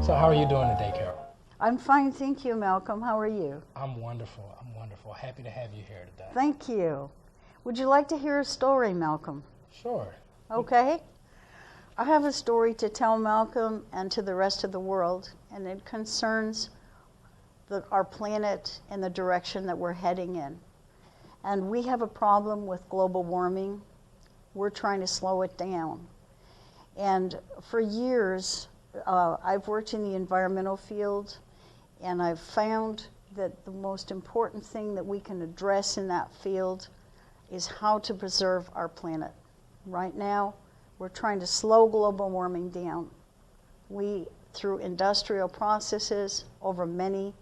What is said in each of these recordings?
So how are you doing today, Carol? I'm fine, thank you, Malcolm. How are you? I'm wonderful. I'm wonderful. Happy to have you here today. Thank you. Would you like to hear a story, Malcolm? Sure. Okay. I have a story to tell Malcolm and to the rest of the world, and it concerns our planet and the direction that we're heading in. And we have a problem with global warming. We're trying to slow it down. And for years, I've worked in the environmental field, and I've found that the most important thing that we can address in that field is how to preserve our planet. Right now, we're trying to slow global warming down. We, through industrial processes over many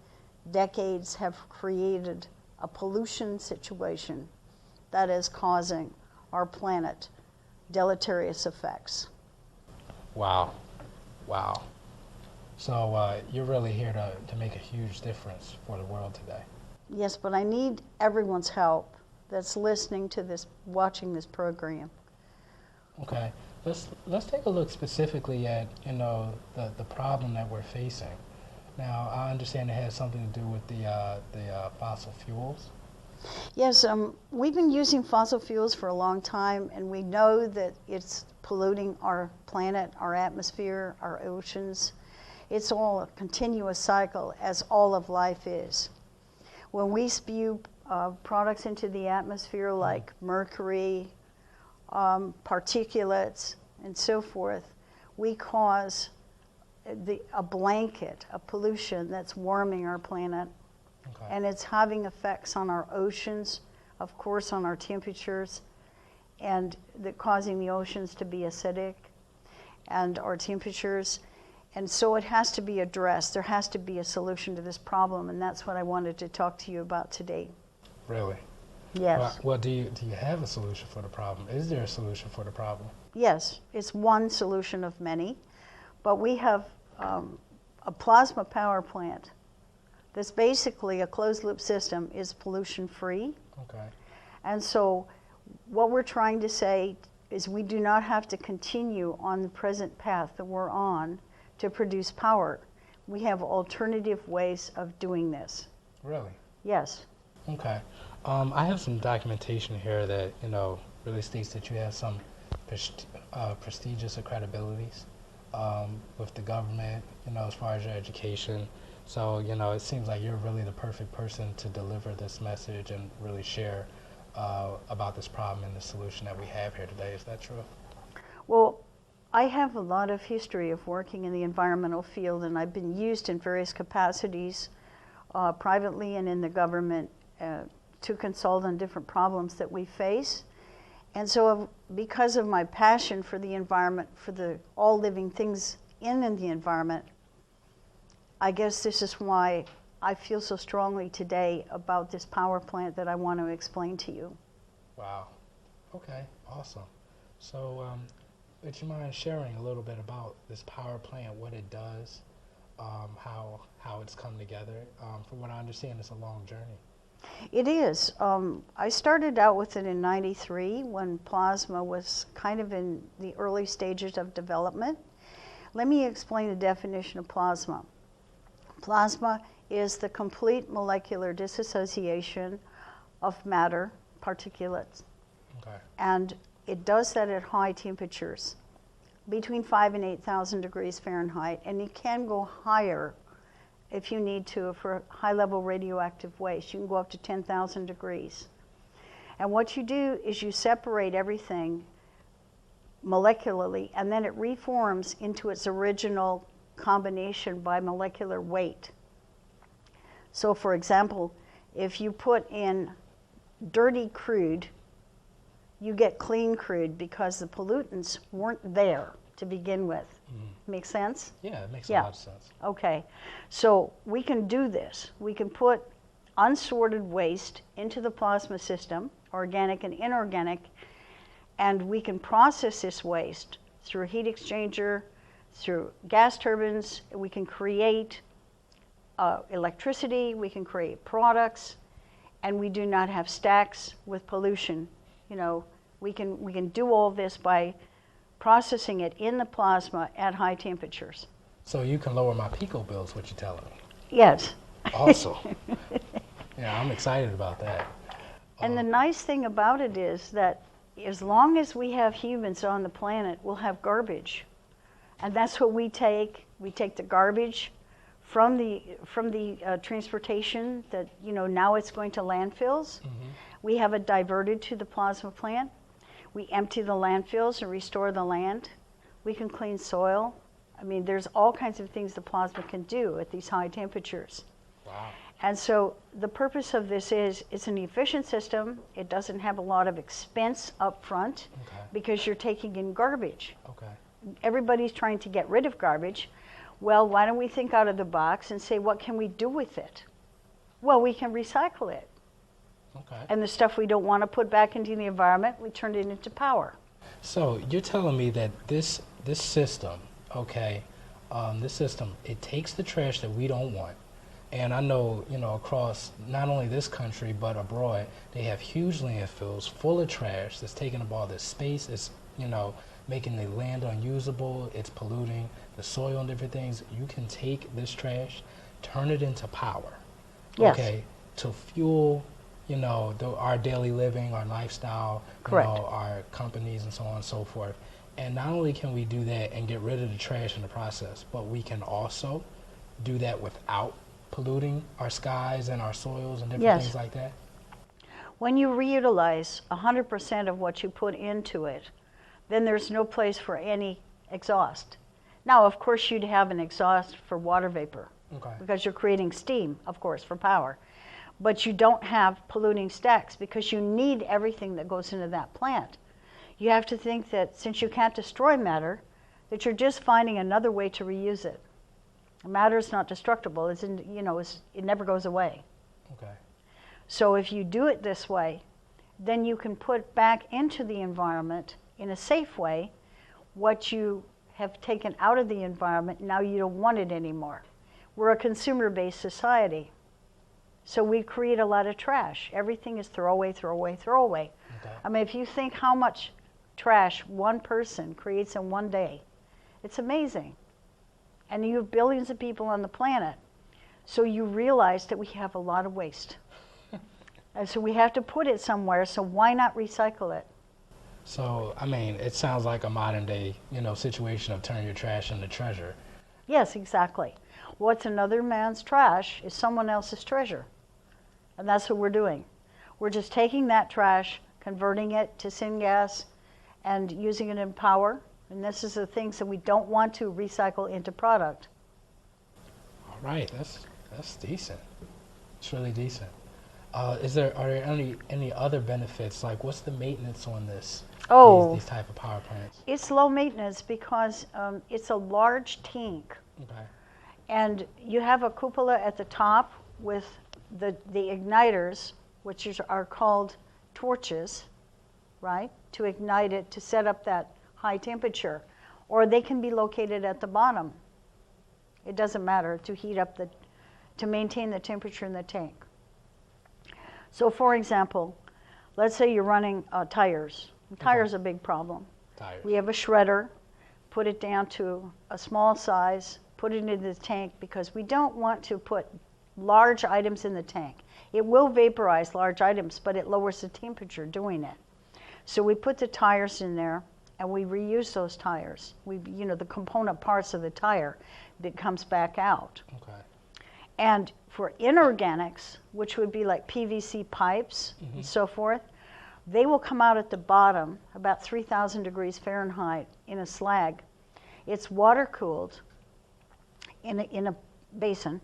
decades, have created a pollution situation that is causing our planet deleterious effects. Wow. Wow. So you're really here to make a huge difference for the world today. Yes, but I need everyone's help that's listening to this, watching this program. Okay. Let's take a look specifically at the problem that we're facing. Now, I understand it has something to do with the fossil fuels. Yes, we've been using fossil fuels for a long time, and we know that it's polluting our planet, our atmosphere, our oceans. It's all a continuous cycle, as all of life is. When we spew products into the atmosphere like mercury, particulates, and so forth, we cause a blanket of pollution that's warming our planet. Okay. And it's having effects on our oceans, of course, on our temperatures, and causing the oceans to be acidic, and our temperatures. And so it has to be addressed. There has to be a solution to this problem, and that's what I wanted to talk to you about today. Really? Yes. Well, do you have a solution for the problem? Is there a solution for the problem? Yes, it's one solution of many, but we have a plasma power plant that's basically a closed-loop system, is pollution-free. Okay. And so what we're trying to say is we do not have to continue on the present path that we're on to produce power. We have alternative ways of doing this. Really? Yes. Okay. I have some documentation here that really states that you have some prestigious credibilities with the government, as far as your education. So, it seems like you're really the perfect person to deliver this message and really share about this problem and the solution that we have here today. Is that true? Well, I have a lot of history of working in the environmental field, and I've been used in various capacities, privately and in the government, to consult on different problems that we face. And so because of my passion for the environment, for all living things in the environment, I guess this is why I feel so strongly today about this power plant that I want to explain to you. Wow. Okay, awesome. So would you mind sharing a little bit about this power plant, what it does, how it's come together? From what I understand, it's a long journey. It is. I started out with it in '93 when plasma was kind of in the early stages of development. Let me explain the definition of plasma. Plasma is the complete molecular dissociation of matter, particulates. Okay. And it does that at high temperatures, between 5,000 and 8,000 degrees Fahrenheit, and it can go higher if you need to for high-level radioactive waste. You can go up to 10,000 degrees. And what you do is you separate everything molecularly, and then it reforms into its original combination by molecular weight. So for example, if you put in dirty crude, you get clean crude because the pollutants weren't there to begin with. Mm-hmm. Make sense? Yeah, it makes a lot of sense. Okay, so we can do this. We can put unsorted waste into the plasma system, organic and inorganic, and we can process this waste through a heat exchanger, through gas turbines. We can create electricity, we can create products, and we do not have stacks with pollution. We can do all this by processing it in the plasma at high temperatures. So you can lower my pico bills, what you're telling me. Yes. Also. Yeah, I'm excited about that. And the nice thing about it is that as long as we have humans on the planet, we'll have garbage. And that's what we take. We take the garbage from the transportation that, now it's going to landfills. Mm-hmm. We have it diverted to the plasma plant. We empty the landfills and restore the land. We can clean soil. I mean, there's all kinds of things the plasma can do at these high temperatures. Wow. And so the purpose of this is it's an efficient system. It doesn't have a lot of expense up front because you're taking in garbage. Okay. Everybody's trying to get rid of garbage. Well, why don't we think out of the box and say, what can we do with it? Well, we can recycle it. Okay. And the stuff we don't want to put back into the environment, we turn it into power. So you're telling me that this system, this system, it takes the trash that we don't want. And I know, across not only this country, but abroad, they have huge landfills full of trash that's taking up all this space. It's, making the land unusable. It's polluting the soil and different things. You can take this trash, turn it into power. Yes. Okay, to fuel, our daily living, our lifestyle, Correct. Our companies and so on and so forth. And not only can we do that and get rid of the trash in the process, but we can also do that without polluting our skies and our soils and different things like that? When you reutilize 100% of what you put into it, then there's no place for any exhaust. Now, of course, you'd have an exhaust for water vapor because you're creating steam, of course, for power. But you don't have polluting stacks because you need everything that goes into that plant. You have to think that since you can't destroy matter, that you're just finding another way to reuse it. Matter is not destructible. It never goes away. Okay. So if you do it this way, then you can put back into the environment in a safe way what you have taken out of the environment. Now you don't want it anymore. We're a consumer-based society. So we create a lot of trash. Everything is throw away, throw away, throw away. Okay. I mean, if you think how much trash one person creates in one day, it's amazing. And you have billions of people on the planet. So you realize that we have a lot of waste. And so we have to put it somewhere, so why not recycle it? So, I mean, it sounds like a modern day, situation of turn your trash into treasure. Yes, exactly. What's another man's trash is someone else's treasure. And that's what we're doing. We're just taking that trash, converting it to syngas, and using it in power. And this is the things that we don't want to recycle into product. All right, that's decent. It's really decent. Are there any other benefits? Like, what's the maintenance on this? These type of power plants. It's low maintenance because it's a large tank. Okay. And you have a cupola at the top with the igniters, which are called torches, right? To ignite it, to set up that high temperature. Or they can be located at the bottom. It doesn't matter, to heat up to maintain the temperature in the tank. So for example, let's say you're running tires. Tires are a big problem. Tires. We have a shredder, put it down to a small size, put it into the tank because we don't want to put large items in the tank. It will vaporize large items, but it lowers the temperature doing it. So we put the tires in there and we reuse those tires. The component parts of the tire that comes back out. Okay. And for inorganics, which would be like PVC pipes and so forth, they will come out at the bottom, about 3,000 degrees Fahrenheit, in a slag. It's water cooled in a basin,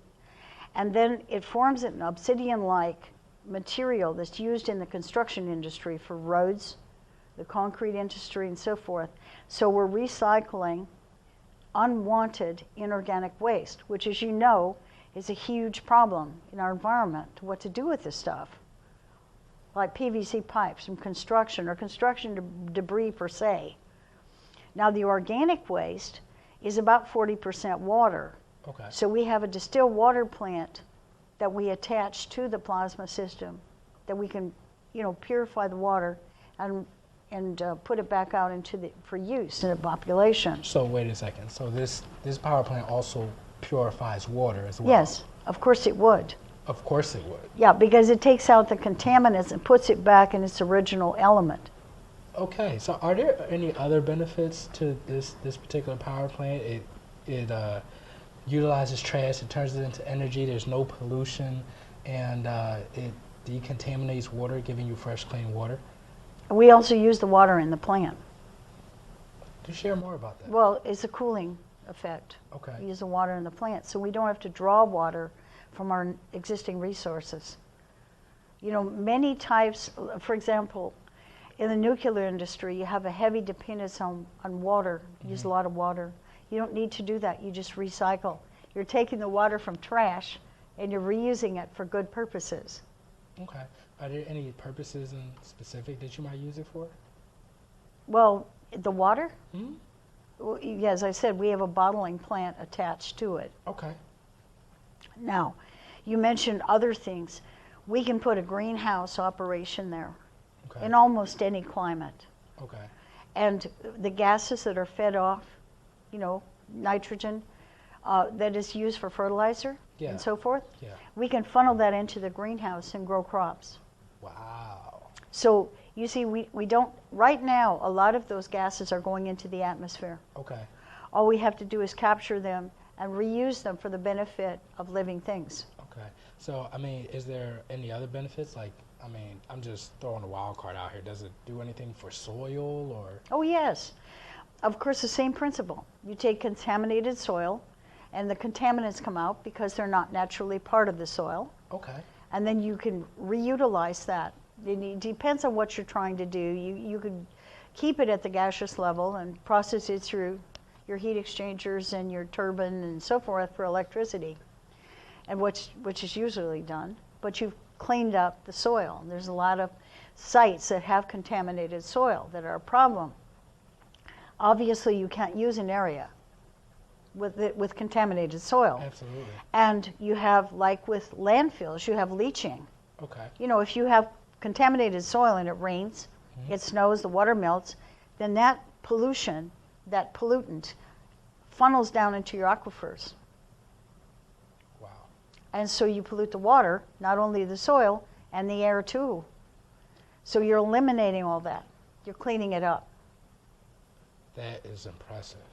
and then it forms an obsidian-like material that's used in the construction industry for roads, the concrete industry, and so forth. So we're recycling unwanted inorganic waste, which, as you know, is a huge problem in our environment, what to do with this stuff. Like PVC pipes from construction or construction debris per se. Now the organic waste is about 40% water. Okay. So we have a distilled water plant that we attach to the plasma system that we can, purify the water and and put it back out for use in the population. So wait a second. So this power plant also purifies water as well? Yes, of course it would. Of course it would. Yeah, because it takes out the contaminants and puts it back in its original element. Okay, so are there any other benefits to this particular power plant? It utilizes trash, it turns it into energy, there's no pollution, and it decontaminates water, giving you fresh, clean water. We also use the water in the plant. Could you share more about that? Well, it's a cooling effect. Okay. We use the water in the plant, so we don't have to draw water from our existing resources. You know, many types, for example, in the nuclear industry, you have a heavy dependence on water. You use a lot of water. You don't need to do that. You just recycle. You're taking the water from trash and you're reusing it for good purposes. Okay. Are there any purposes in specific that you might use it for? Well, the water? Mm-hmm. Well, yeah, as I said, we have a bottling plant attached to it. Okay. Now, you mentioned other things. We can put a greenhouse operation there Okay. in almost any climate. Okay. And the gases that are fed off, you know, nitrogen, that is used for fertilizer Yeah. and so forth, Yeah. we can funnel that into the greenhouse and grow crops. Wow. So you see, we don't, right now, a lot of those gases are going into the atmosphere. Okay. All we have to do is capture them and reuse them for the benefit of living things. Okay. So, I mean, is there any other benefits? Like, I mean, I'm just throwing a wild card out here. Does it do anything for soil or? Oh, yes. Of course, the same principle. You take contaminated soil, and the contaminants come out because they're not naturally part of the soil. Okay. And then you can reutilize that. It depends on what you're trying to do. You could keep it at the gaseous level and process it through your heat exchangers and your turbine and so forth for electricity, and which is usually done. But you've cleaned up the soil. There's a lot of sites that have contaminated soil that are a problem. Obviously, you can't use an area with contaminated soil. Absolutely. And you have, like with landfills, you have leaching. Okay. You know, if you have contaminated soil and it rains, it snows, the water melts, then that pollution, that pollutant, funnels down into your aquifers. Wow. And so you pollute the water, not only the soil, and the air too. So you're eliminating all that. You're cleaning it up. That is impressive.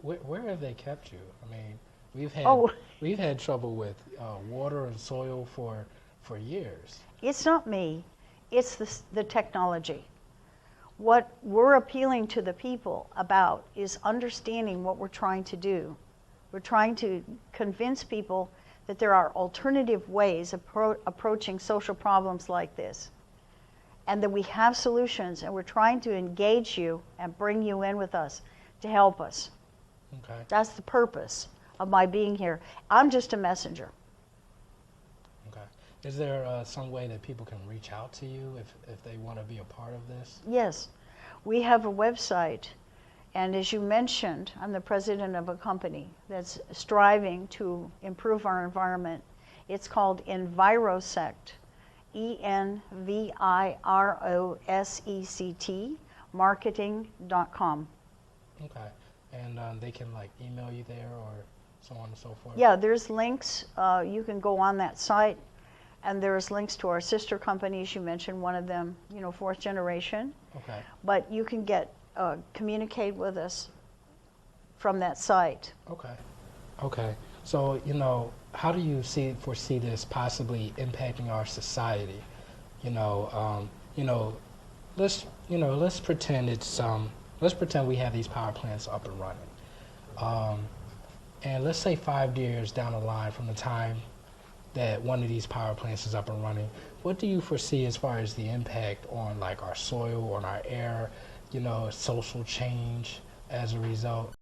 Where have they kept you? I mean, we've had trouble with water and soil for years. It's not me. It's the technology. What we're appealing to the people about is understanding what we're trying to do. We're trying to convince people that there are alternative ways of approaching social problems like this, and that we have solutions, and we're trying to engage you and bring you in with us to help us. Okay. That's the purpose of my being here. I'm just a messenger. Okay. Is there some way that people can reach out to you if they want to be a part of this? Yes, we have a website, and as you mentioned, I'm the president of a company that's striving to improve our environment. It's called Envirosect, ENVIROSECT, marketing.com. Okay. And they can like email you there or so on and so forth? Yeah, there's links. You can go on that site, and there's links to our sister companies. You mentioned one of them, you know, fourth generation. Okay. But you can communicate with us from that site. Okay. Okay. So, you know, how do you foresee this possibly impacting our society? Let's pretend let's pretend we have these power plants up and running. And let's say 5 years down the line from the time that one of these power plants is up and running, what do you foresee as far as the impact on like our soil, on our air, social change as a result?